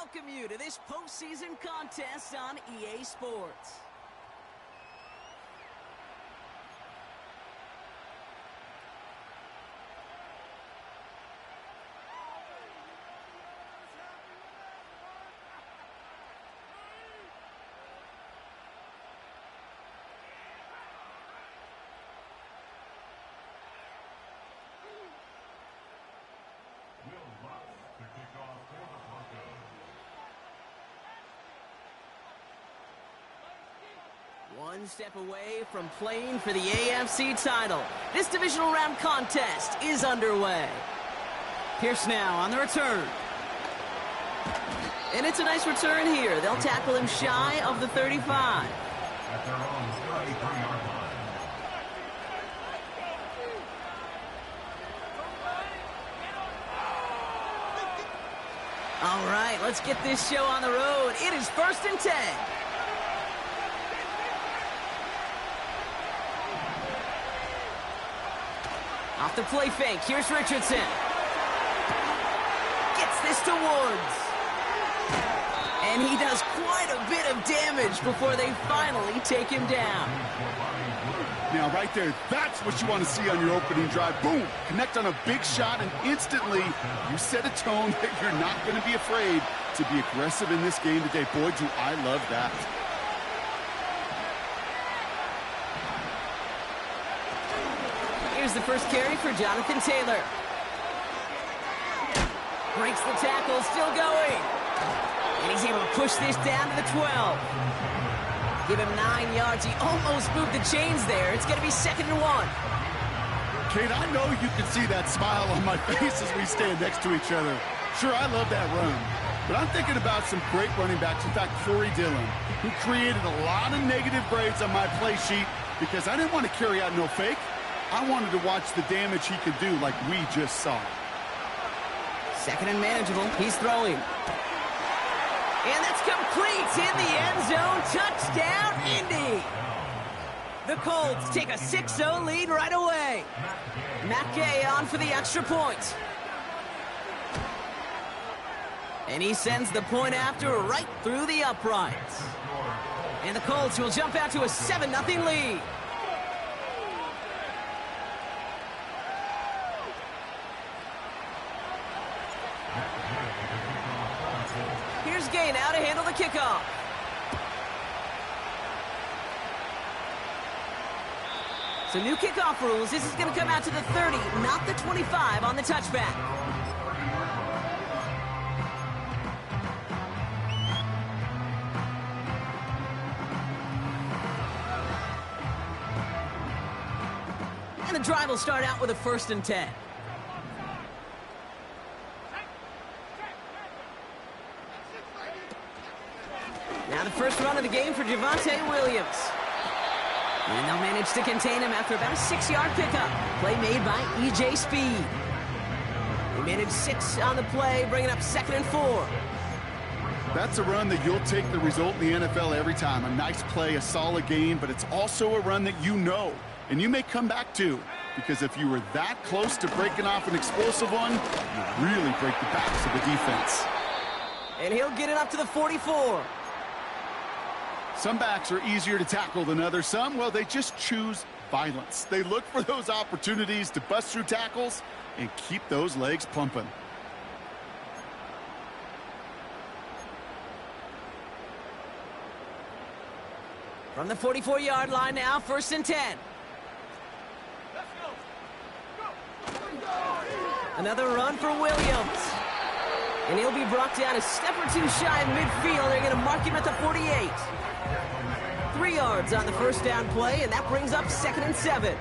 welcome you to this postseason contest on EA Sports. One step away from playing for the AFC title. This divisional round contest is underway. Pierce now on the return. And it's a nice return here. They'll tackle him shy of the 35. At their own 33-yard line. All right, let's get this show on the road. It is 1st and 10. Off the play fake, here's Richardson. Gets this to Woods. And he does quite a bit of damage before they finally take him down. Now, right there, that's what you want to see on your opening drive. Boom! Connect on a big shot, and instantly you set a tone that you're not going to be afraid to be aggressive in this game today. Boy, do I love that. Here's the first carry for Jonathan Taylor. Breaks the tackle, still going. And he's able to push this down to the 12. Give him 9 yards. He almost moved the chains there. It's going to be 2nd and 1. Kate, I know you can see that smile on my face as we stand next to each other. Sure, I love that run. But I'm thinking about some great running backs. In fact, Corey Dillon, who created a lot of negative grades on my play sheet because I didn't want to carry out no fake. I wanted to watch the damage he could do like we just saw. 2nd and manageable. He's throwing. And that's complete in the end zone. Touchdown, Indy. The Colts take a 6-0 lead right away. Matt Gay on for the extra point. And he sends the point after right through the uprights. And the Colts will jump out to a 7-0 lead. Here's Gay now to handle the kickoff. So new kickoff rules. This is going to come out to the 30, not the 25 on the touchback. And the drive will start out with a 1st and 10. Now the first run of the game for Javonte Williams. And they'll manage to contain him after about a 6-yard pickup. Play made by E.J. Speed. They managed 6 on the play, bringing up 2nd and 4. That's a run that you'll take the result in the NFL every time. A nice play, a solid game, but it's also a run that you know, and you may come back to. Because if you were that close to breaking off an explosive one, you really break the backs of the defense. And he'll get it up to the 44. Some backs are easier to tackle than others. Some, well, they just choose violence. They look for those opportunities to bust through tackles and keep those legs pumping. From the 44-yard line now, 1st and 10. Another run for Williams. And he'll be brought down a step or two shy of midfield. They're going to mark him at the 48. 3 yards on the first down play, and that brings up 2nd and 7.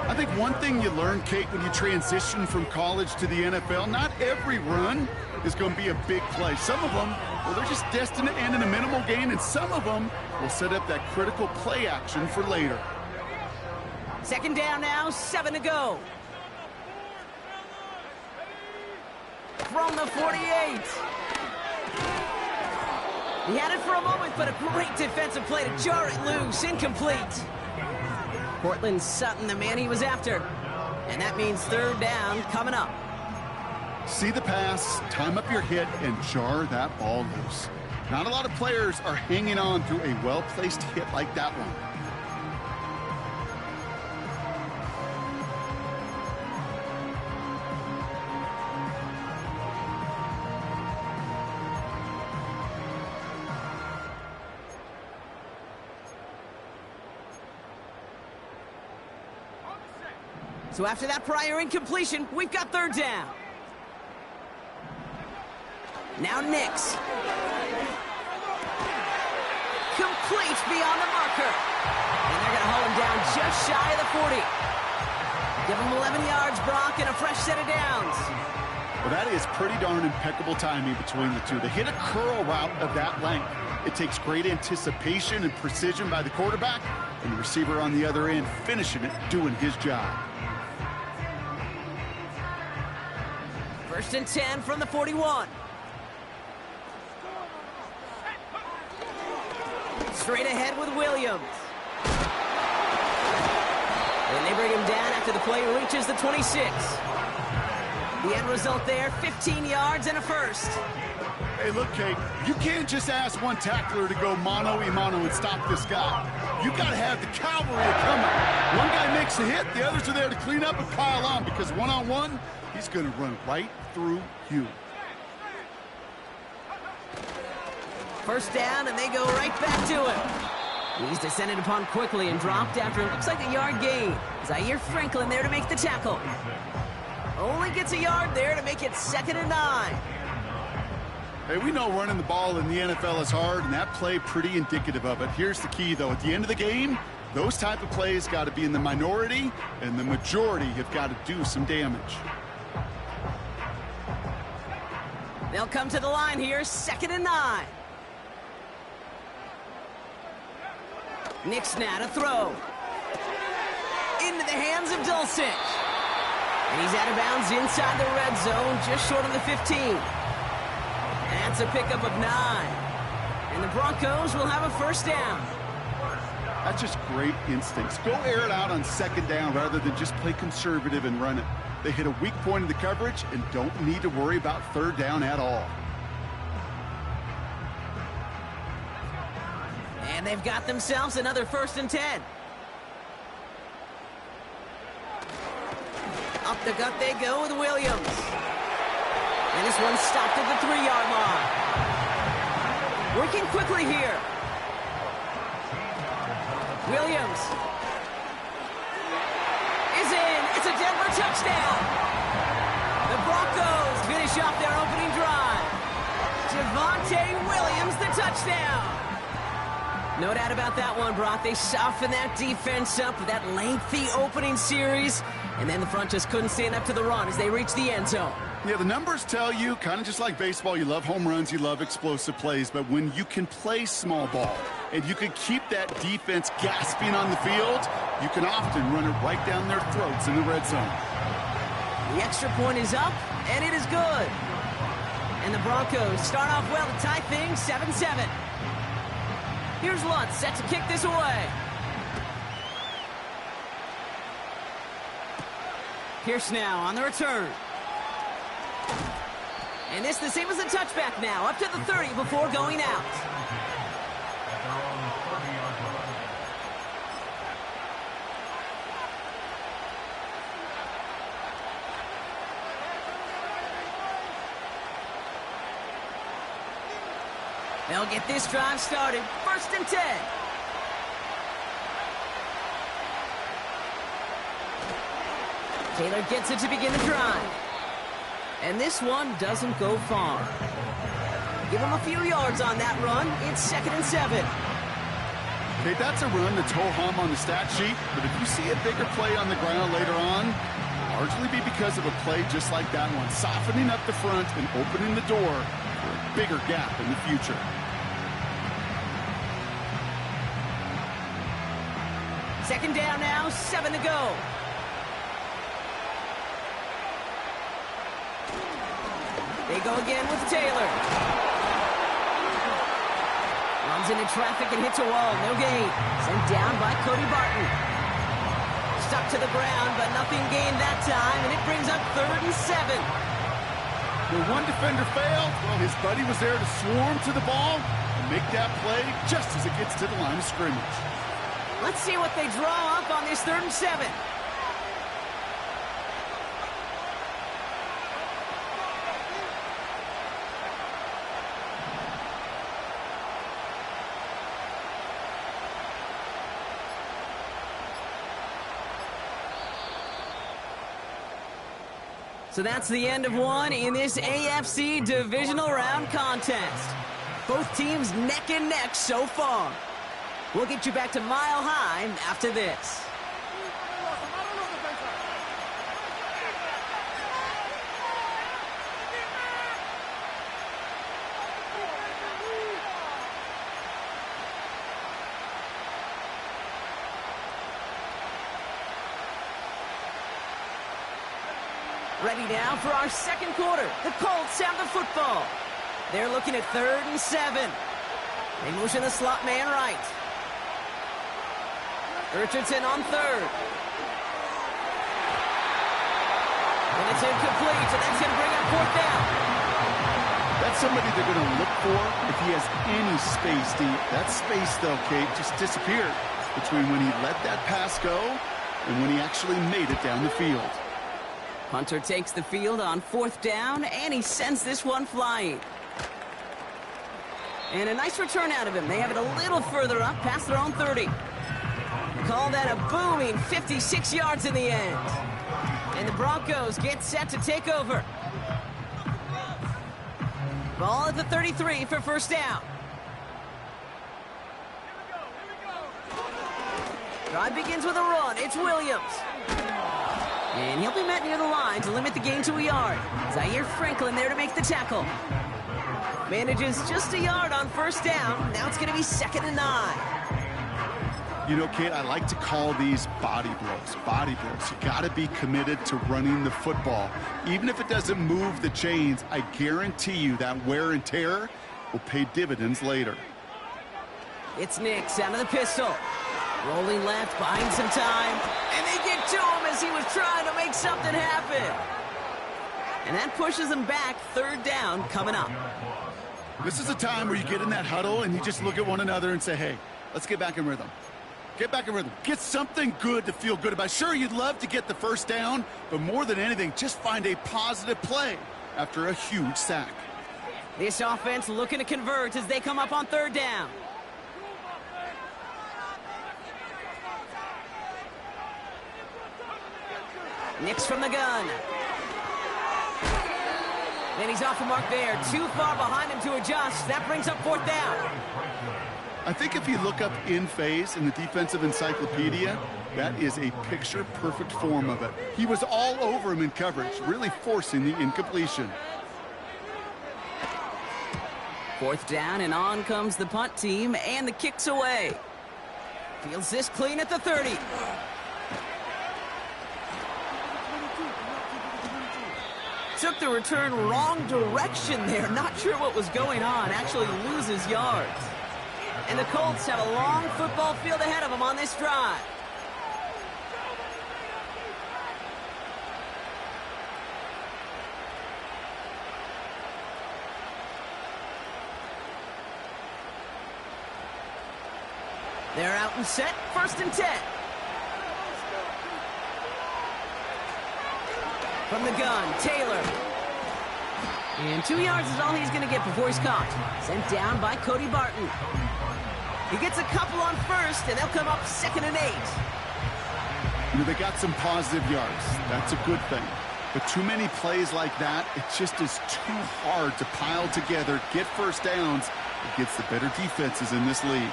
I think one thing you learn, Kate, when you transition from college to the NFL, not every run is going to be a big play. Some of them, well, they're just destined to end in a minimal gain, and some of them will set up that critical play action for later. 2nd down now, 7 to go. From the 48. He had it for a moment, but a great defensive play to jar it loose. Incomplete. Cortland Sutton, the man he was after. And that means 3rd down coming up. See the pass, time up your hit, and jar that ball loose. Not a lot of players are hanging on through a well-placed hit like that one. So after that prior incompletion, we've got third down. Now Nix. Complete beyond the marker. And they're going to hold him down just shy of the 40. Give him 11 yards, Brock, and a fresh set of downs. Well, that is pretty darn impeccable timing between the two. To hit a curl route of that length, it takes great anticipation and precision by the quarterback, and the receiver on the other end finishing it, doing his job. 1st and 10 from the 41. Straight ahead with Williams. And they bring him down after the play reaches the 26. The end result there, 15 yards and a first. Hey, look, Kate, you can't just ask one tackler to go mano-a-mano and stop this guy. You got to have the cavalry coming. One guy makes the hit, the others are there to clean up and pile on, because one-on-one, he's going to run right through you. First down, and they go right back to him. He's descended upon quickly and dropped after it looks like a yard gain. Zaire Franklin there to make the tackle. Only gets a yard there to make it 2nd and 9. Hey, we know running the ball in the NFL is hard, and that play pretty indicative of it. Here's the key, though. At the end of the game, those type of plays got to be in the minority, and the majority have got to do some damage. They'll come to the line here, 2nd and 9. Nix now to throw. Into the hands of Dulcich. And he's out of bounds inside the red zone, just short of the 15. That's a pickup of 9. And the Broncos will have a first down. That's just great instincts. Go air it out on 2nd down rather than just play conservative and run it. They hit a weak point in the coverage and don't need to worry about 3rd down at all. And they've got themselves another 1st and 10. Up the gut they go with Williams. And this one stopped at the 3-yard line. Working quickly here. Williams is in. It's a Denver touchdown. The Broncos finish off their opening drive. Javonte Williams, the touchdown. No doubt about that one, Brock. They softened that defense up with that lengthy opening series, and then the front just couldn't stand up to the run as they reached the end zone. Yeah, the numbers tell you, kind of just like baseball, you love home runs, you love explosive plays, but when you can play small ball and you can keep that defense gasping on the field, you can often run it right down their throats in the red zone. The extra point is up, and it is good. And the Broncos start off well to tie things 7-7. Here's Lutz set to kick this away. Pierce now on the return. And it's the same as the touchback now, up to the 30 before going out. They'll get this drive started. 1st and 10. Taylor gets it to begin the drive. And this one doesn't go far. Give him a few yards on that run. It's 2nd and 7. Okay, that's a run that's ho-hum on the stat sheet, but if you see a bigger play on the ground later on, it'll largely be because of a play just like that one, softening up the front and opening the door for a bigger gap in the future. Second down now, 7 to go. They go again with Taylor. Runs into traffic and hits a wall. No gain. Sent down by Cody Barton. Stuck to the ground, but nothing gained that time, and it brings up 3rd and 7. The one defender failed. Well, his buddy was there to swarm to the ball and make that play just as it gets to the line of scrimmage. Let's see what they draw up on this 3rd and 7. So that's the end of one in this AFC divisional round contest. Both teams neck and neck so far. We'll get you back to Mile High after this. Ready now for our second quarter. The Colts have the football. They're looking at 3rd and 7. They motion the slot man right. Richardson on 3rd. And it's incomplete, so that's going to bring up 4th down. That's somebody they're going to look for if he has any space deep. That space, though, Kate, just disappeared between when he let that pass go and when he actually made it down the field. Hunter takes the field on 4th down, and he sends this one flying. And a nice return out of him. They have it a little further up, past their own 30. Call that a booming 56 yards in the end. And the Broncos get set to take over. Ball at the 33 for 1st down. Drive begins with a run. It's Williams. And he'll be met near the line to limit the gain to a yard. Zaire Franklin there to make the tackle. Manages just a yard on 1st down. Now it's going to be 2nd and 9. You know, Kate, I like to call these body blows. Body blows. You got to be committed to running the football. Even if it doesn't move the chains, I guarantee you that wear and tear will pay dividends later. It's Nix out of the pistol. Rolling left, buying some time. And they get to him as he was trying to make something happen. And that pushes him back. 3rd down coming up. This is a time where you get in that huddle and you just look at one another and say, hey, let's get back in rhythm. Get back in rhythm. Get something good to feel good about. Sure, you'd love to get the 1st down, but more than anything, just find a positive play after a huge sack. This offense looking to convert as they come up on 3rd down. Nix from the gun. And he's off the mark there. Too far behind him to adjust. That brings up 4th down. I think if you look up in phase in the defensive encyclopedia, that is a picture-perfect form of it. He was all over him in coverage, really forcing the incompletion. 4th down, and on comes the punt team, and the kick's away. Fields this clean at the 30. Took the return wrong direction there. Not sure what was going on. Actually loses yards. And the Colts have a long football field ahead of them on this drive. They're out and set. 1st and 10. From the gun, Taylor. And 2 yards is all he's going to get before he's caught. Sent down by Cody Barton. He gets a couple on 1st, and they'll come up 2nd and 8. You know, they got some positive yards. That's a good thing. But too many plays like that, it just is too hard to pile together, get 1st downs against the better defenses in this league.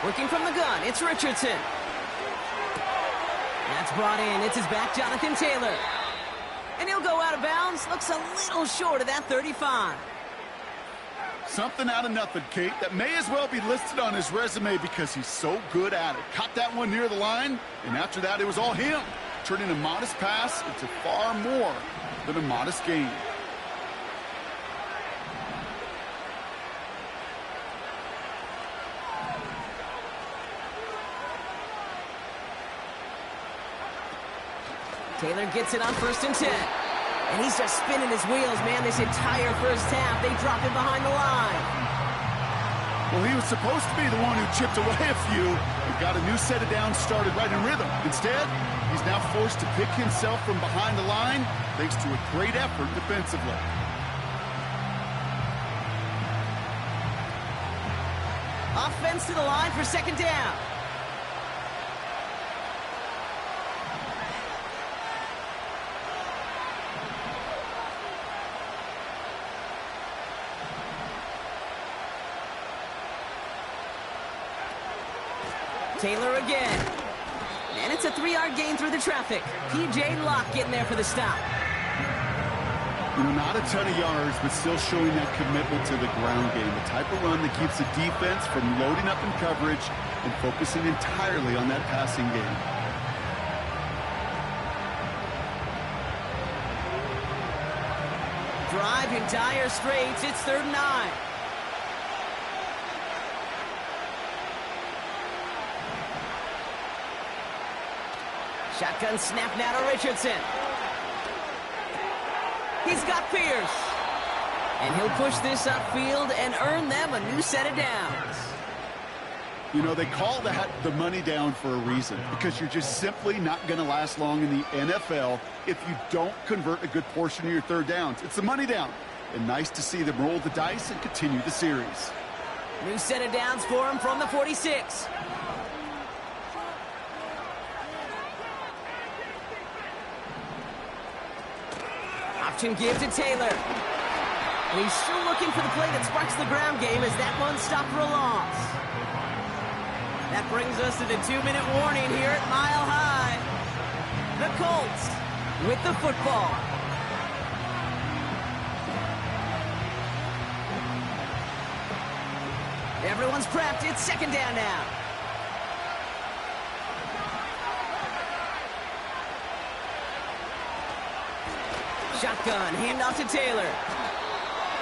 Working from the gun, it's Richardson. That's brought in. It's his back, Jonathan Taylor. And he'll go out of bounds. Looks a little short of that 35. Something out of nothing, Kate, that may as well be listed on his resume because he's so good at it. Caught that one near the line, and after that, it was all him. Turning a modest pass into far more than a modest gain. Taylor gets it on 1st and 10. And he's just spinning his wheels, man, this entire first half. They drop him behind the line. Well, he was supposed to be the one who chipped away a few and got a new set of downs started right in rhythm. Instead, he's now forced to pick himself from behind the line thanks to a great effort defensively. Offense to the line for second down. Taylor again. And it's a 3-yard gain through the traffic. P.J. Locke getting there for the stop. You know, not a ton of yards, but still showing that commitment to the ground game. The type of run that keeps the defense from loading up in coverage and focusing entirely on that passing game. Drive in dire straits. It's 3rd and 9. Shotgun snap now to Richardson. He's got Pierce. And he'll push this upfield and earn them a new set of downs. You know, they call that the money down for a reason, because you're just simply not going to last long in the NFL if you don't convert a good portion of your 3rd downs. It's the money down. And nice to see them roll the dice and continue the series. New set of downs for him from the 46. Option give to Taylor. And he's still looking for the play that sparks the ground game as that one stopped for a loss. That brings us to the 2-minute warning here at Mile High. The Colts with the football. Everyone's prepped. It's 2nd down now. Shotgun, handoff to Taylor.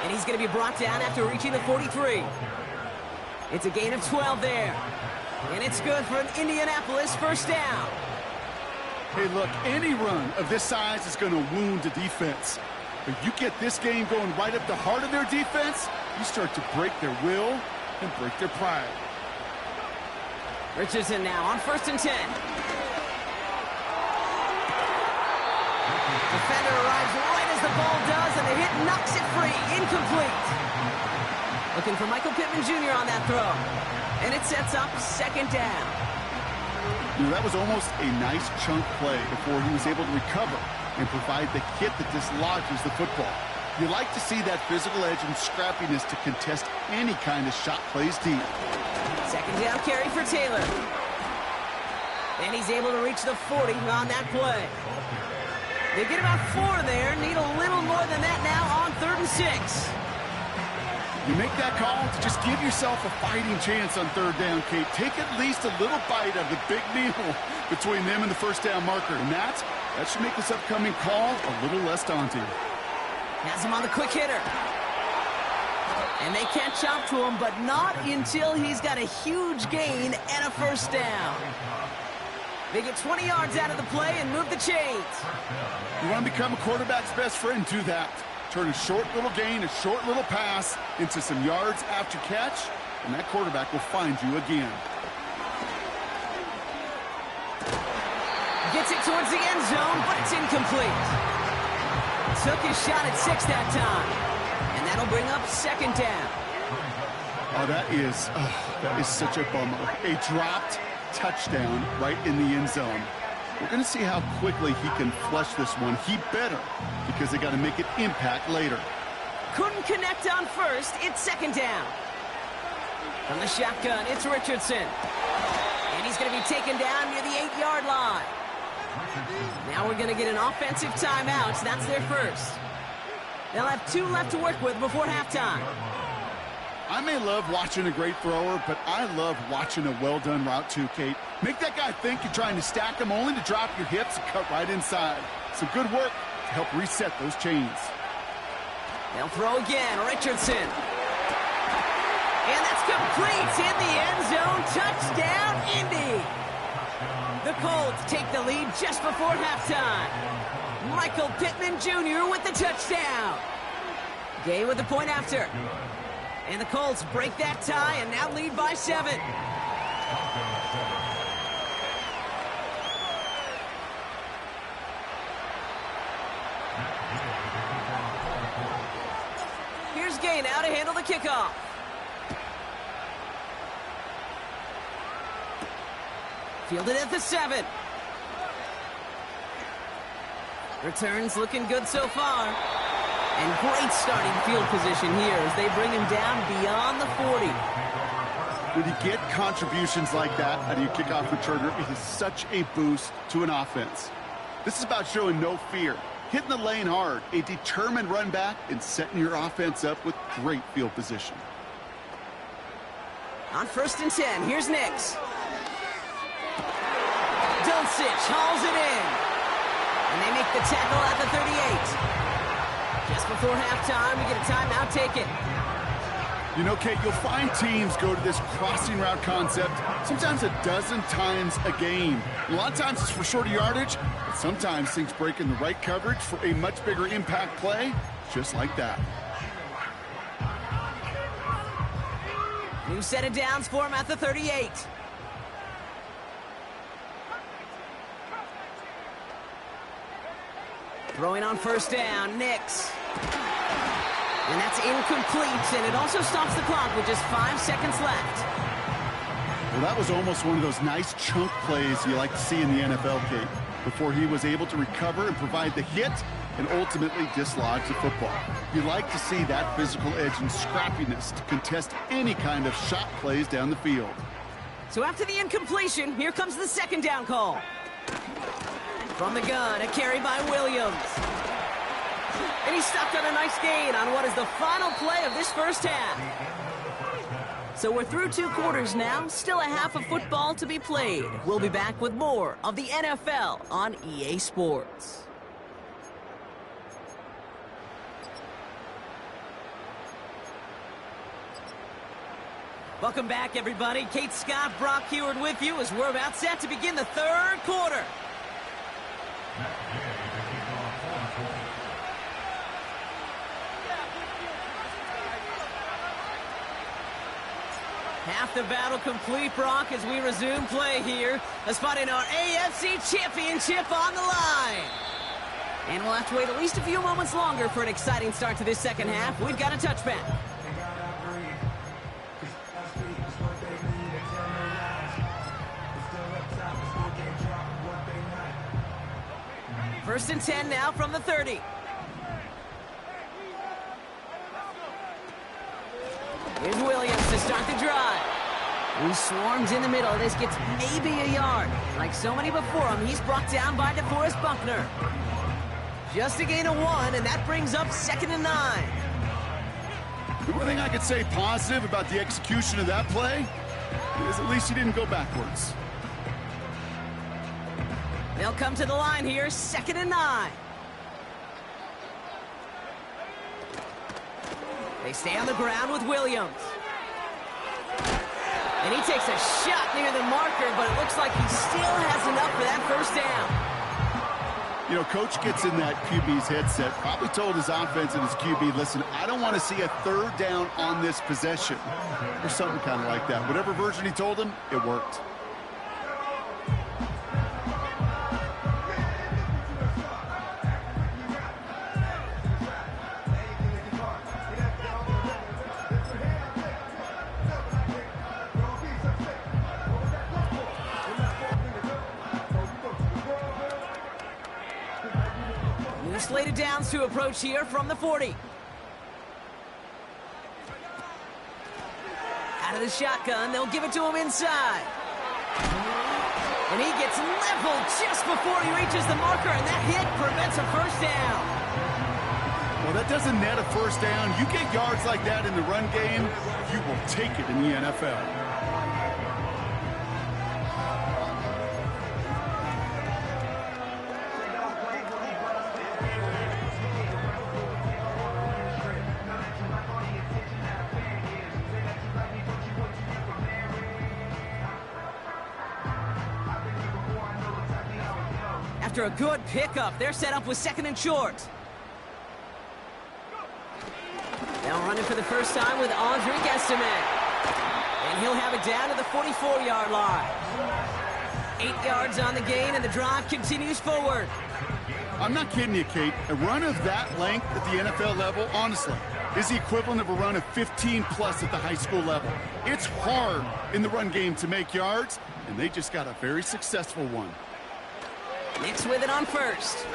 And he's going to be brought down after reaching the 43. It's a gain of 12 there. And it's good for an Indianapolis 1st down. Hey, look, any run of this size is going to wound a defense. But you get this game going right up the heart of their defense, you start to break their will and break their pride. Richardson now on 1st and 10. Defender arrives right as the ball does, and the hit knocks it free. Incomplete. Looking for Michael Pittman Jr. on that throw. And it sets up 2nd down. You know, that was almost a nice chunk play before he was able to recover and provide the hit that dislodges the football. You like to see that physical edge and scrappiness to contest any kind of shot plays deep. 2nd down carry for Taylor. And he's able to reach the 40 on that play. They get about 4 there, need a little more than that now on 3rd and 6. You make that call to just give yourself a fighting chance on 3rd down, Kate. Take at least a little bite of the big meal between them and the 1st down marker. And that should make this upcoming call a little less daunting. Has him on the quick hitter. And they can't chop to him, but not until he's got a huge gain and a 1st down. They get 20 yards out of the play and move the chains. You want to become a quarterback's best friend, do that. Turn a short little gain, a short little pass into some yards after catch, and that quarterback will find you again. Gets it towards the end zone, but it's incomplete. Took his shot at 6 that time. And that'll bring up 2nd down. Oh, that is such a bummer. A dropped touchdown right in the end zone. We're going to see how quickly he can flush this one. He better, because they got to make it impact later. Couldn't connect on 1st. It's 2nd down. From the shotgun, it's Richardson. And he's going to be taken down near the 8-yard line. Now we're going to get an offensive timeout. That's their first. They'll have 2 left to work with before halftime. I may love watching a great thrower, but I love watching a well-done route too, Kate. Make that guy think you're trying to stack him only to drop your hips and cut right inside. Some good work to help reset those chains. They'll throw again. Richardson. And that's complete in the end zone. Touchdown, Indy. The Colts take the lead just before halftime. Michael Pittman Jr. with the touchdown. Gay with the point after. And the Colts break that tie and now lead by 7. Here's Gay now to handle the kickoff. Fielded at the 7. Returns looking good so far. And great starting field position here as they bring him down beyond the 40. When you get contributions like that out of your kickoff returner, it is such a boost to an offense. This is about showing no fear, hitting the lane hard, a determined run back, and setting your offense up with great field position. On 1st and 10, here's Nix. Dulcich hauls it in. And they make the tackle at the 38. Just before halftime, we get a timeout taken. You know, Kate, you'll find teams go to this crossing route concept sometimes a dozen times a game. A lot of times it's for shorter yardage, but sometimes things break in the right coverage for a much bigger impact play, just like that. New set of downs for him at the 38. Throwing on 1st down, Nix. And that's incomplete, and it also stops the clock with just 5 seconds left. Well, that was almost one of those nice chunk plays you like to see in the NFL, Kate, before he was able to recover and provide the hit and ultimately dislodge the football. You like to see that physical edge and scrappiness to contest any kind of shot plays down the field. So after the incompletion, here comes the 2nd down call. From the gun, a carry by Williams. And he stopped on a nice gain on what is the final play of this first half. So we're through 2 quarters now, still a half of football to be played. We'll be back with more of the NFL on EA Sports. Welcome back, everybody. Kate Scott, Brock Huard with you as we're about set to begin the 3rd quarter. Half the battle complete, Brock, as we resume play here. As spotting our AFC Championship on the line. And we'll have to wait at least a few moments longer for an exciting start to this 2nd half. We've got a touchback. First and 10 now from the 30. Here's Williams to start the drive. He swarms in the middle. This gets maybe a yard. Like so many before him, he's brought down by DeForest Buckner. Just a gain of 1, and that brings up 2nd and 9. The one thing I could say positive about the execution of that play is at least he didn't go backwards. They'll come to the line here, 2nd and 9. They stay on the ground with Williams. And he takes a shot near the marker, but it looks like he still has enough for that 1st down. You know, coach gets in that QB's headset, probably told his offense and his QB, listen, I don't want to see a 3rd down on this possession. Or something kind of like that. Whatever version he told him, it worked. Slated downs to approach here from the 40. Out of the shotgun, they'll give it to him inside. And he gets leveled just before he reaches the marker, and that hit prevents a 1st down. Well, that doesn't net a 1st down. You get yards like that in the run game, you will take it in the NFL. after a good pickup. They're set up with 2nd and short. Now running for the first time with Audric Estime. And he'll have it down to the 44-yard line. 8 yards on the gain, and the drive continues forward. I'm not kidding you, Kate. A run of that length at the NFL level, honestly, is the equivalent of a run of 15-plus at the high school level. It's hard in the run game to make yards, and they just got a very successful one. Nix with it on first.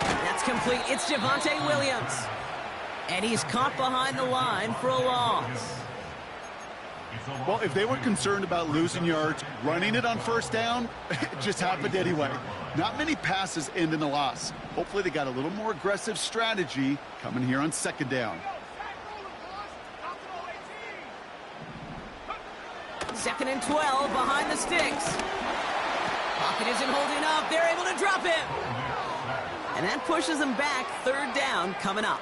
That's complete. It's Javonte Williams. And he's caught behind the line for a loss. Well, if they were concerned about losing yards, running it on first down, it just happened anyway. Not many passes end in a loss. Hopefully they got a little more aggressive strategy coming here on 2nd down. 2nd and 12 behind the sticks. Pocket isn't holding up. They're able to drop him. And that pushes them back. 3rd down coming up.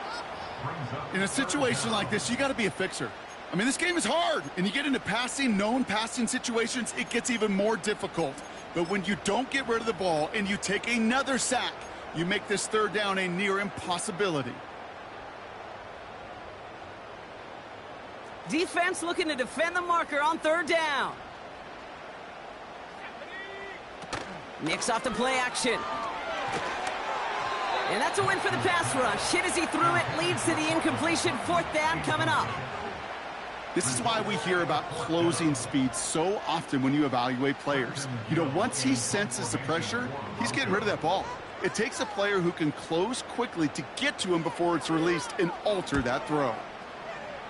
In a situation like this, you got to be a fixer. I mean, this game is hard, and you get into known passing situations, it gets even more difficult. But when you don't get rid of the ball and you take another sack, you make this 3rd down a near impossibility. Defense looking to defend the marker on 3rd down. Nix off the play action. And that's a win for the pass rush. Hit as he threw it, leads to the incompletion. 4th down coming up. This is why we hear about closing speed so often when you evaluate players. You know, once he senses the pressure, he's getting rid of that ball. It takes a player who can close quickly to get to him before it's released and alter that throw.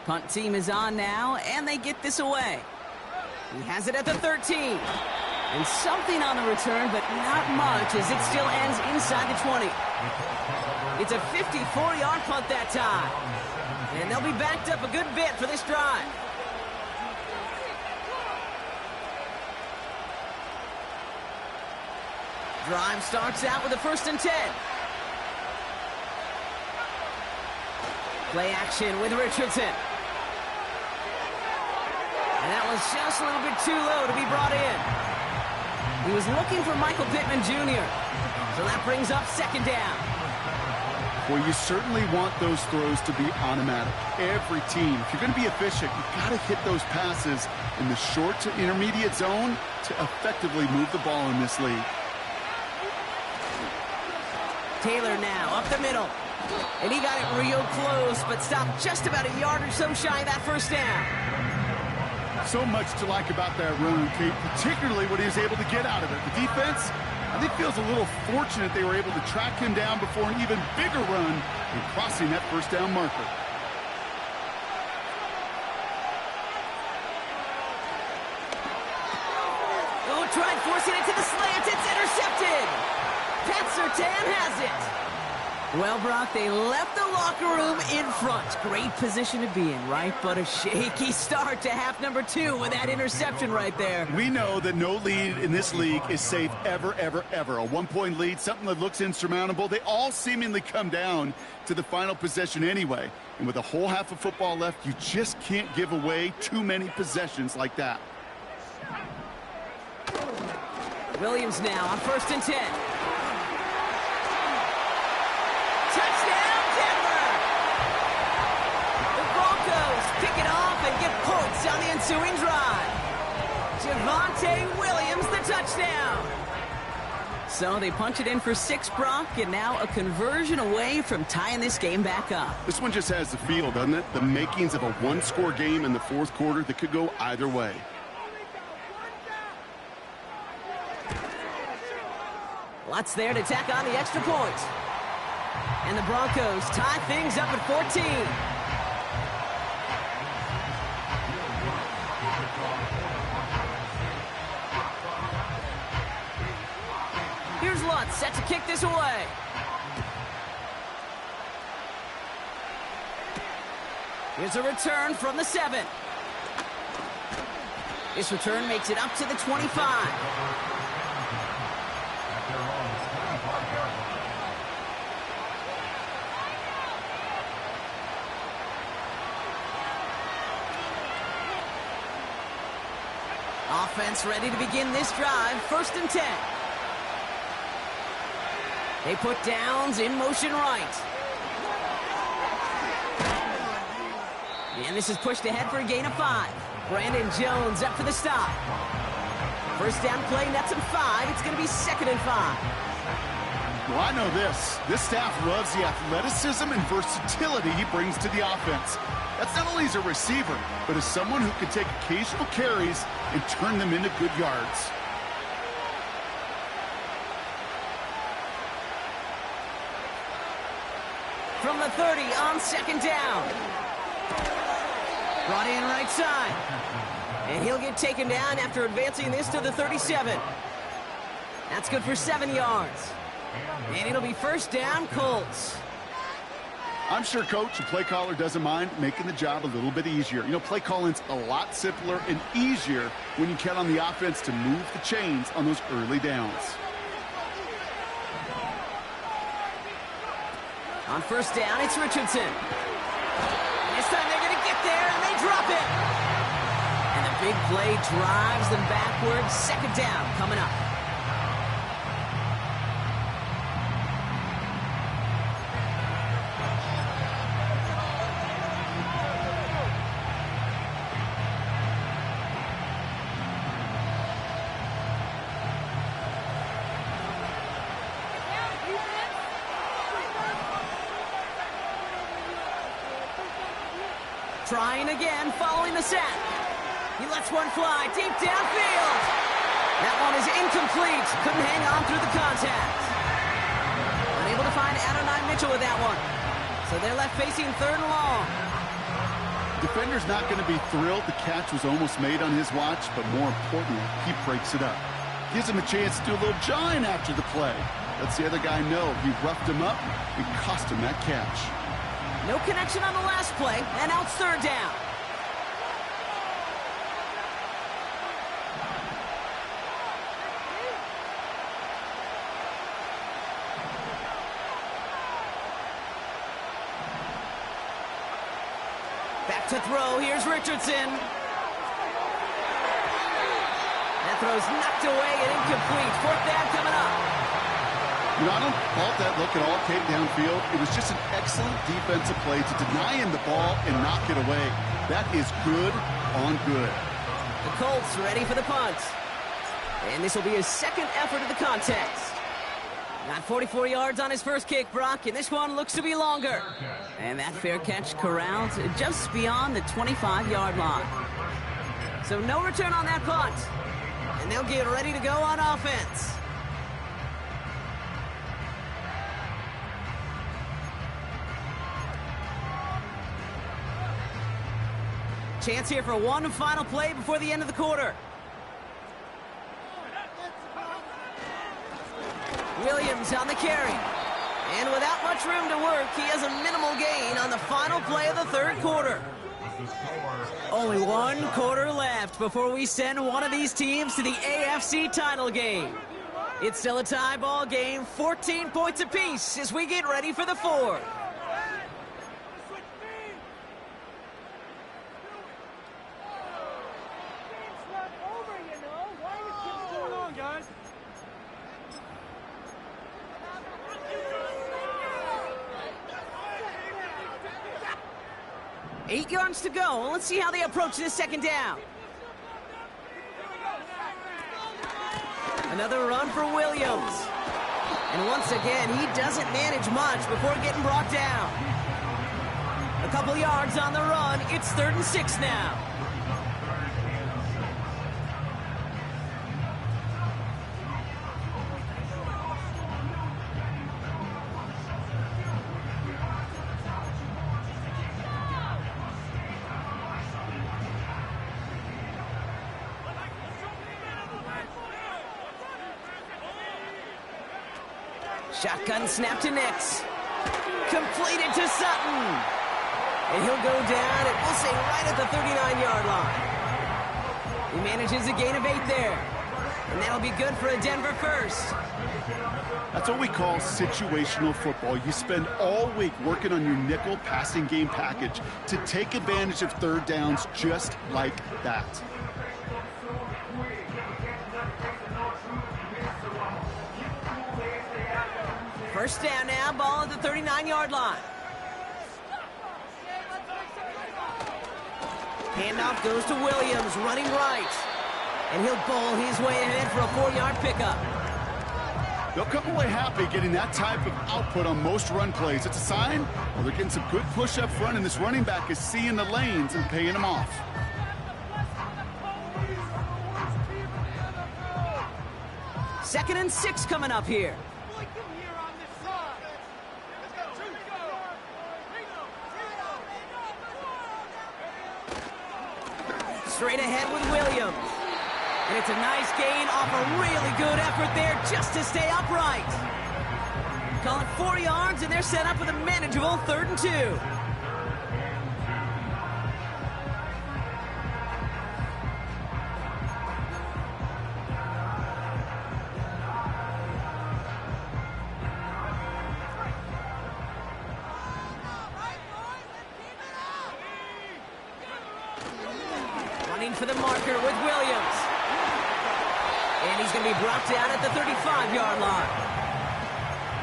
Punt team is on now, and they get this away. He has it at the 13. And something on the return, but not much, as it still ends inside the 20. It's a 54-yard punt that time. And they'll be backed up a good bit for this drive. Drive starts out with a 1st and 10. Play action with Richardson. And that was just a little bit too low to be brought in. He was looking for Michael Pittman Jr. So that brings up 2nd down. Well, you certainly want those throws to be automatic. Every team, if you're going to be efficient, you've got to hit those passes in the short to intermediate zone to effectively move the ball in this league. Taylor now up the middle. And he got it real close, but stopped just about a yard or so shy of that 1st down. So much to like about that run, Kate, particularly what he was able to get out of it. The defense, I think, feels a little fortunate they were able to track him down before an even bigger run and crossing that 1st down marker. Oh, tried forcing it to the slant. It's intercepted. Pat Surtain has it. Well, Brock, they left the locker room in front. Great position to be in, right? But a shaky start to half number 2 with that interception right there. We know that no lead in this league is safe ever, ever, ever. A 1-point lead, something that looks insurmountable. They all seemingly come down to the final possession anyway. And with a whole half of football left, you just can't give away too many possessions like that. Williams now on 1st and 10. Touchdown, Denver! The Broncos pick it off and get points on the ensuing drive. Javonte Williams, the touchdown. So they punch it in for 6, Brock, and now a conversion away from tying this game back up. This one just has the feel, doesn't it? The makings of a one-score game in the 4th quarter that could go either way. Lots there to tack on the extra point. And the Broncos tie things up at 14. Here's Lutz set to kick this away. Here's a return from the 7. This return makes it up to the 25. Offense ready to begin this drive. 1st and 10. They put downs in motion right. And this is pushed ahead for a gain of 5. Brandon Jones up for the stop. First down play, nets him 5. It's going to be 2nd and 5. Well, I know this. This staff loves the athleticism and versatility he brings to the offense. That's not only as a receiver, but as someone who can take occasional carries and turn them into good yards. From the 30 on 2nd down. Brought in right side. And he'll get taken down after advancing this to the 37. That's good for 7 yards. And it'll be first down, Colts. I'm sure coach and play caller doesn't mind making the job a little bit easier. You know, play calling's a lot simpler and easier when you count on the offense to move the chains on those early downs. On first down, it's Richardson. This time they're going to get there, and they drop it. And the big play drives them backwards. 2nd down coming up. Trying again, following the sack. He lets one fly deep downfield. That one is incomplete. Couldn't hang on through the contact. Unable to find Adonai Mitchell with that one. So they're left facing 3rd and long. Defender's not going to be thrilled the catch was almost made on his watch, but more importantly, he breaks it up. Gives him a chance to do a little jawing after the play. Lets the other guy know he roughed him up and cost him that catch. No connection on the last play, and now it's 3rd down. Back to throw, here's Richardson. That throw's knocked away and incomplete. 4th down coming up. You know, I don't fault that look at all came downfield. It was just an excellent defensive play to deny him the ball and knock it away. That is good on good. The Colts ready for the punt. And this will be his 2nd effort of the contest. Got 44 yards on his first kick, Brock, and this one looks to be longer. And that fair catch corralled just beyond the 25-yard line. So no return on that punt. And they'll get ready to go on offense. Chance here for one final play before the end of the quarter. Williams on the carry. And without much room to work, he has a minimal gain on the final play of the 3rd quarter. Only 1 quarter left before we send one of these teams to the AFC title game. It's still a tie ball game, 14 points apiece as we get ready for the 4th. Eight yards to go. Let's see how they approach this 2nd down. Another run for Williams. And once again, he doesn't manage much before getting brought down. A couple yards on the run. It's 3rd and 6 now. Shotgun snap to Nix. Completed to Sutton. And he'll go down, and we'll say right at the 39-yard line. He manages a gain of 8 there. And that'll be good for a Denver first. That's what we call situational football. You spend all week working on your nickel passing game package to take advantage of 3rd downs just like that. First down now, ball at the 39-yard line. Handoff goes to Williams, running right. And he'll bowl his way ahead for a 4-yard pickup. They'll come away happy getting that type of output on most run plays. It's a sign, well, they're getting some good push up front, and this running back is seeing the lanes and paying them off. Second and 6 coming up here. Straight ahead with Williams. And it's a nice gain off a really good effort there just to stay upright. Call it 4 yards, and they're set up with a manageable 3rd and 2. Running for the marker with Williams. And he's going to be brought down at the 35-yard line.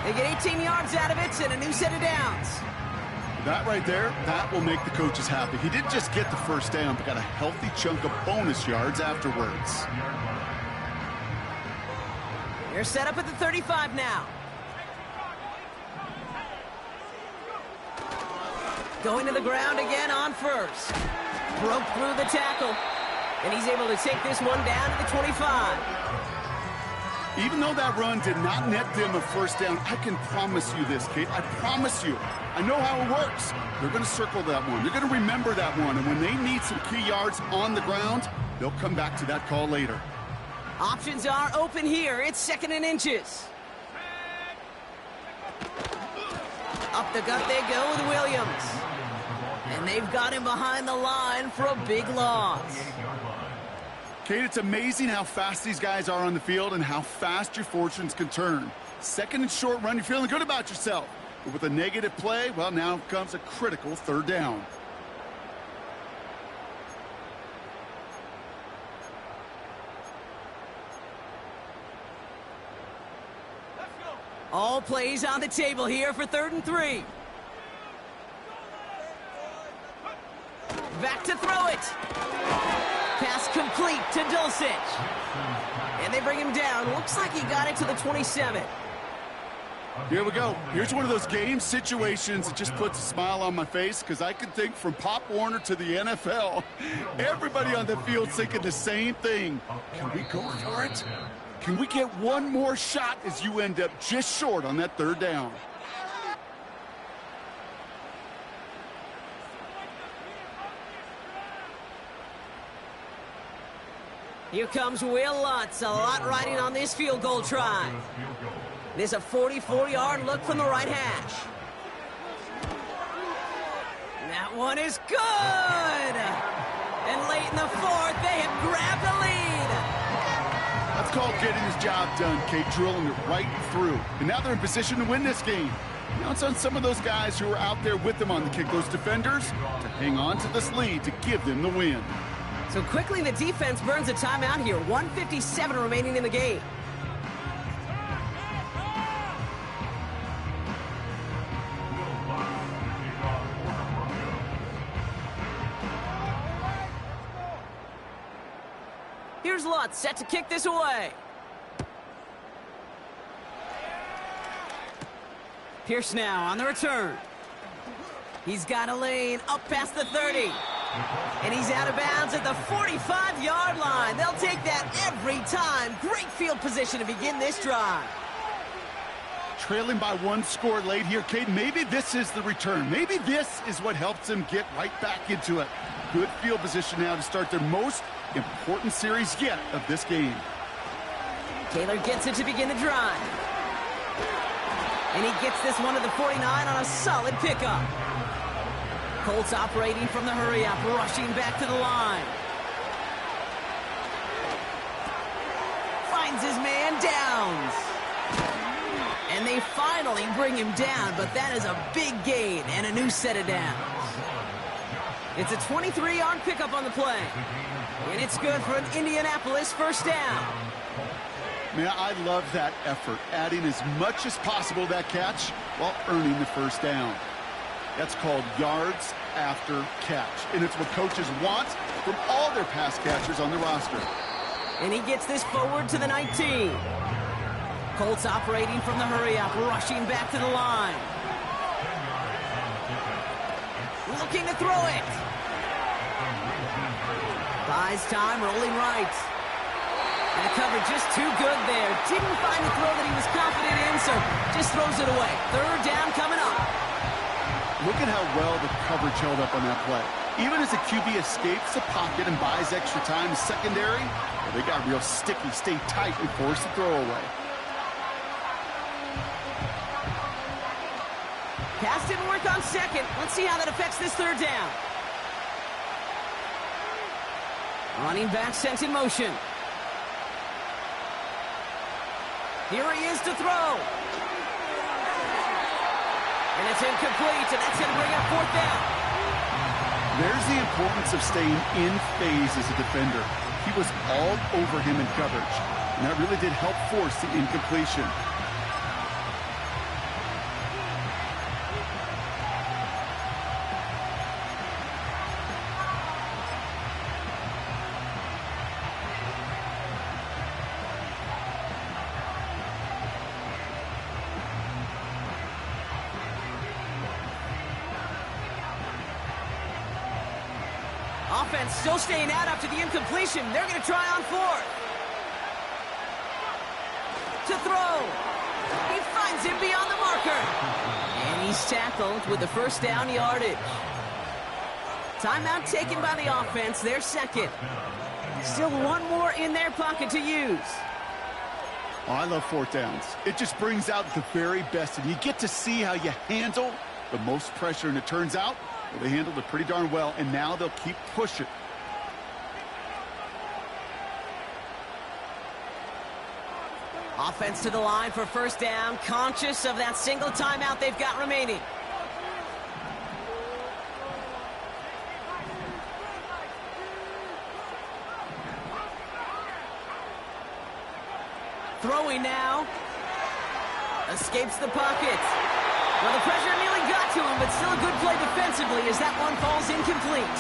They get 18 yards out of it and a new set of downs. That right there, that will make the coaches happy. He didn't just get the first down, but got a healthy chunk of bonus yards afterwards. They're set up at the 35 now. Going to the ground again on first. Broke through the tackle. And he's able to take this one down to the 25. Even though that run did not net them a first down, I can promise you this, Kate. I promise you. I know how it works. They're going to circle that one. They're going to remember that one. And when they need some key yards on the ground, they'll come back to that call later. Options are open here. It's 2nd and inches. Up the gut they go with Williams. And they've got him behind the line for a big loss. Kate, it's amazing how fast these guys are on the field and how fast your fortunes can turn. 2nd and short run, you're feeling good about yourself. But with a negative play, well, now comes a critical 3rd down. All plays on the table here for 3rd and 3. Back to throw it. Pass complete to Dulcich. And they bring him down. Looks like he got it to the 27. Here we go. Here's one of those game situations that just puts a smile on my face because I can think from Pop Warner to the NFL. Everybody on the field thinking the same thing. Can we go for it? Can we get one more shot as you end up just short on that 3rd down? Here comes Will Lutz. A lot riding on this field goal try. This is a 44-yard look from the right hash. That one is good! And late in the 4th, they have grabbed the lead. That's called getting his job done, Kate, drilling it right through. And now they're in position to win this game. Now it's on some of those guys who are out there with them on the kick, those defenders, to hang on to this lead to give them the win. So quickly the defense burns a timeout here. 1:57 remaining in the game. Here's Lutz set to kick this away. Pierce now on the return. He's got a lane up past the 30. And he's out of bounds at the 45-yard line. They'll take that every time. Great field position to begin this drive. Trailing by 1 score late here, Kate. Maybe this is the return. Maybe this is what helps them get right back into it. Good field position now to start their most important series yet of this game. Taylor gets it to begin the drive. And he gets this one to the 49 on a solid pickup. Colts operating from the hurry-up, rushing back to the line. Finds his man, Downs. And they finally bring him down, but that is a big gain and a new set of downs. It's a 23-yard pickup on the play. And it's good for an Indianapolis first down. Man, I love that effort, adding as much as possible to that catch while earning the first down. That's called yards after catch, and it's what coaches want from all their pass catchers on the roster. And he gets this forward to the 19. Colts operating from the hurry-up, rushing back to the line. Looking to throw it. Buys time, rolling right. And the cover just too good there. Didn't find the throw that he was confident in, so just throws it away. Third down coming up. Look at how well the coverage held up on that play. Even as the QB escapes the pocket and buys extra time in secondary, well, they got real sticky, stay tight, and force the throw away. Pass didn't work on second. Let's see how that affects this third down. Running back sent in motion. Here he is to throw. And it's incomplete, and that's going to bring up fourth down. There's the importance of staying in phase as a defender. He was all over him in coverage, and that really did help force the incompletion. Offense still staying out after the incompletion. They're going to try on fourth. To throw. He finds him beyond the marker. And he's tackled with the first down yardage. Timeout taken by the offense. Their second. Still one more in their pocket to use. Oh, I love fourth downs. It just brings out the very best, and you get to see how you handle the most pressure, and it turns out they handled it pretty darn well, and now they'll keep pushing. Offense to the line for first down, conscious of that single timeout they've got remaining. Throwing now. Escapes the pocket. Well, the pressure nearly got to him, but still a good play defensively as that one falls incomplete.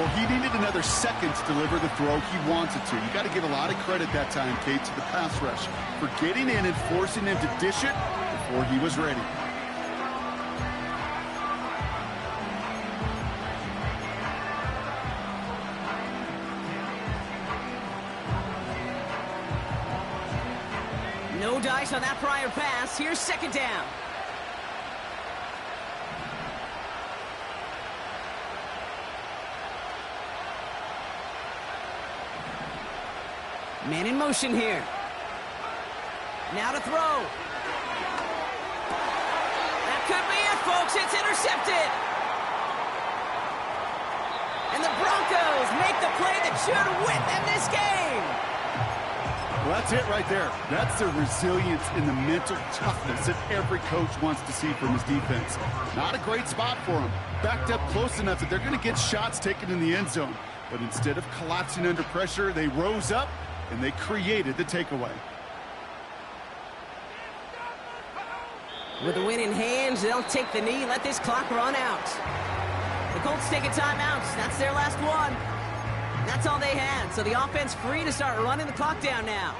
Well, he needed another second to deliver the throw he wanted to. You got to give a lot of credit that time, Kate, to the pass rush for getting in and forcing him to dish it before he was ready. No dice on that prior pass. Here's second down. Man in motion here. Now to throw. That could be it, folks. It's intercepted. And the Broncos make the play that should win them this game. Well, that's it right there. That's the resilience and the mental toughness that every coach wants to see from his defense. Not a great spot for him. Backed up close enough that they're going to get shots taken in the end zone. But instead of collapsing under pressure, they rose up and they created the takeaway. With the win in hand, they'll take the knee, let this clock run out. The Colts take a timeout. That's their last one. That's all they had, so the offense free to start running the clock down now.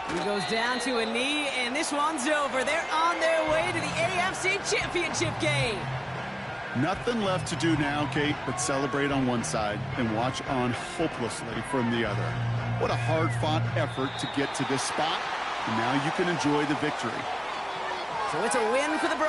He goes down to a knee, and this one's over. They're on their way to the AFC Championship game. Nothing left to do now, Kate, but celebrate on one side and watch on hopelessly from the other. What a hard-fought effort to get to this spot, and now you can enjoy the victory. So it's a win for the Broncos.